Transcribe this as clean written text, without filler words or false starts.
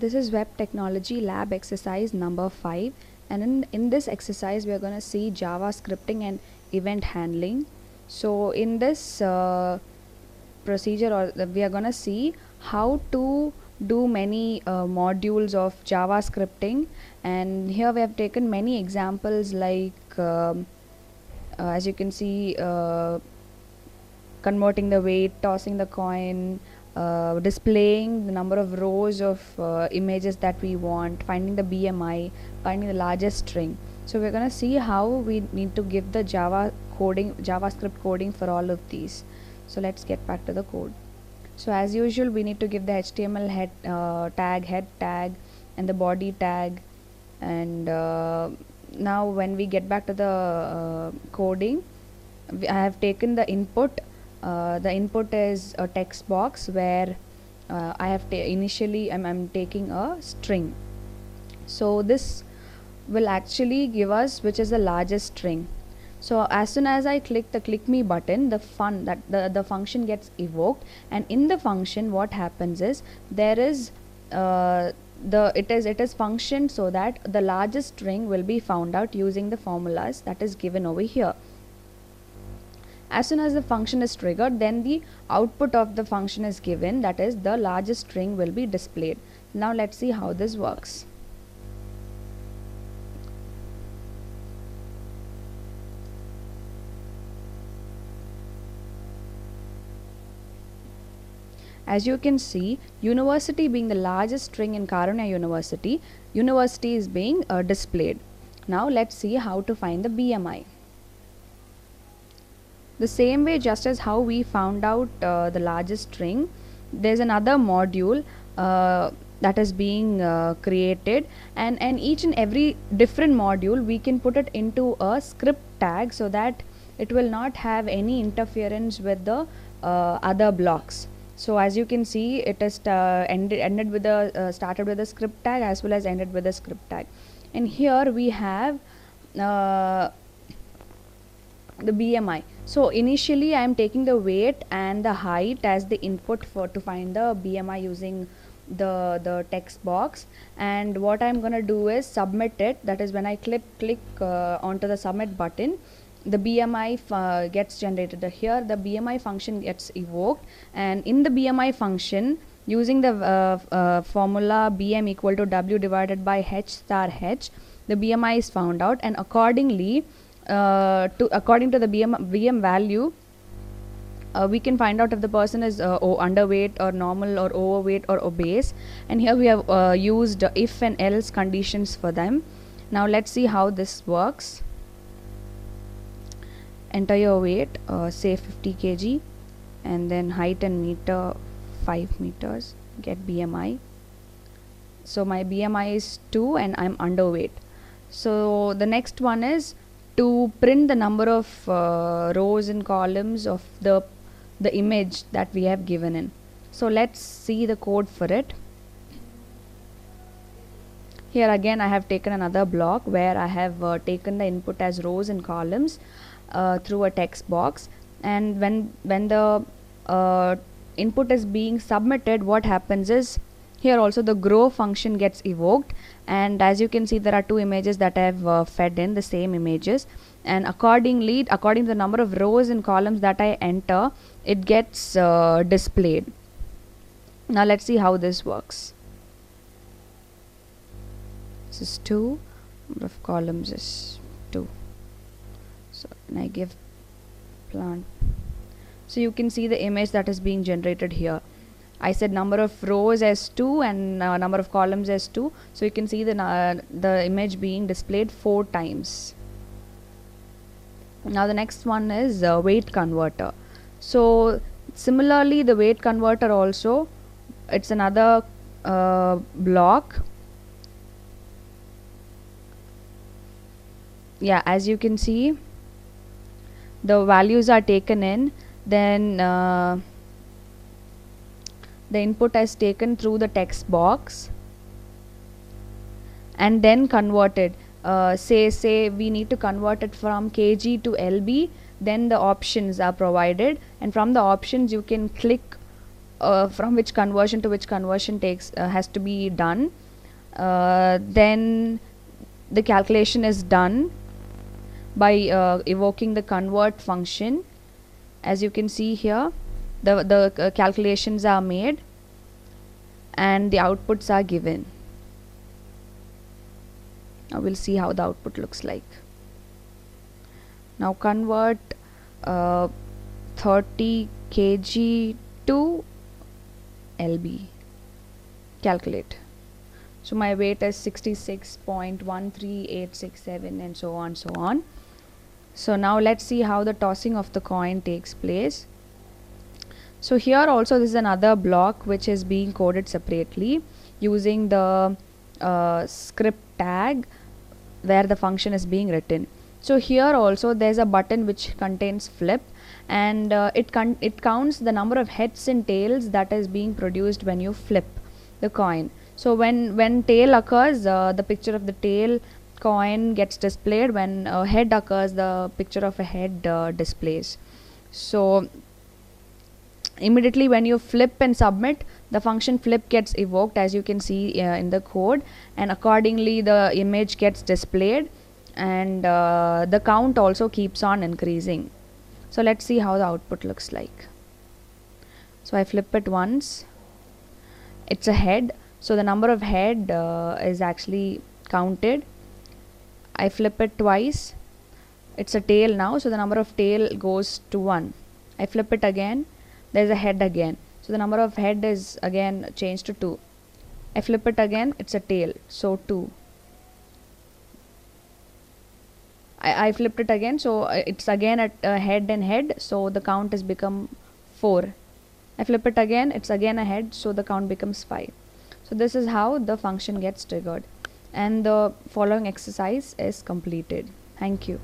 This is Web Technology Lab exercise number 5, and in this exercise we are going to see Java scripting and event handling. So in this procedure we are going to see how to do many modules of Java scripting, and here we have taken many examples like as you can see, converting the weight, tossing the coin, displaying the number of rows of images that we want, finding the BMI, finding the largest string. So we're going to see how we need to give the JavaScript coding for all of these. So let's get back to the code. So as usual, we need to give the HTML head tag, and the body tag. And now when we get back to the coding, I have taken the input. The input is a text box where I have initially I'm taking a string. So this will actually give us which is the largest string. So as soon as I click the click me button, the function gets evoked, and in the function what happens is there is it is functioned so that the largest string will be found out using the formulas that is given over here. As soon as the function is triggered, then the output of the function is given, that is the largest string will be displayed. Now let's see how this works. As you can see, university being the largest string in Karunya University, university is being displayed. Now let's see how to find the BMI. The same way, just as how we found out the largest string, there's another module that is being created, and each and every different module we can put it into a script tag so that it will not have any interference with the other blocks. So as you can see, it is ended with the started with a script tag as well as ended with a script tag. And here we have the BMI. So initially I am taking the weight and the height as the input to find the BMI using the text box, and what I'm gonna do is submit it. That is when I click onto the submit button, the BMI gets generated here. The BMI function gets evoked, and in the BMI function, using the formula BM equal to W divided by H star H, the BMI is found out, and accordingly according to the BM value, we can find out if the person is underweight or normal or overweight or obese, and here we have used if and else conditions for them. Now let's see how this works. Enter your weight, say 50 kg, and then height in meter 5 meters, get BMI. So my BMI is 2 and I'm underweight. So the next one is to print the number of rows and columns of the image that we have given in. So let's see the code for it. Here again I have taken another block where I have taken the input as rows and columns through a text box, and when the input is being submitted, what happens is here also the grow function gets evoked, and as you can see there are two images that I have fed in, the same images, and according to the number of rows and columns that I enter, it gets displayed. Now let's see how this works. This is 2, number of columns is 2. So when I give plant, so you can see the image that is being generated here. I said number of rows as 2 and number of columns as 2, so you can see the image being displayed 4 times. Now the next one is weight converter. So similarly, the weight converter also, it's another block. Yeah, as you can see, the values are taken in, then the input is taken through the text box and then converted. Say we need to convert it from kg to lb, then the options are provided, and from the options you can click from which conversion to which conversion takes has to be done. Then the calculation is done by evoking the convert function. As you can see here, the calculations are made and the outputs are given. Now we'll see how the output looks like. Now convert 30 kg to lb. Calculate. So my weight is 66.13867 and so on, so on. So now let's see how the tossing of the coin takes place. So here also this is another block which is being coded separately using the script tag where the function is being written. So here also there's a button which contains flip, and it counts the number of heads and tails that is being produced when you flip the coin. So when tail occurs, the picture of the tail coin gets displayed. When head occurs, the picture of a head displays. So immediately when you flip and submit, the function flip gets evoked, as you can see in the code, and accordingly the image gets displayed, and the count also keeps on increasing. So let's see how the output looks like. So I flip it once, it's a head, so the number of head is actually counted. I flip it twice, it's a tail now, so the number of tail goes to 1. I flip it again, there's a head again, so the number of head is again changed to 2. I flip it again, it's a tail, so 2. I flipped it again, so it's again at head and head, so the count has become 4. I flip it again, it's again a head, so the count becomes 5. So this is how the function gets triggered, and the following exercise is completed. Thank you.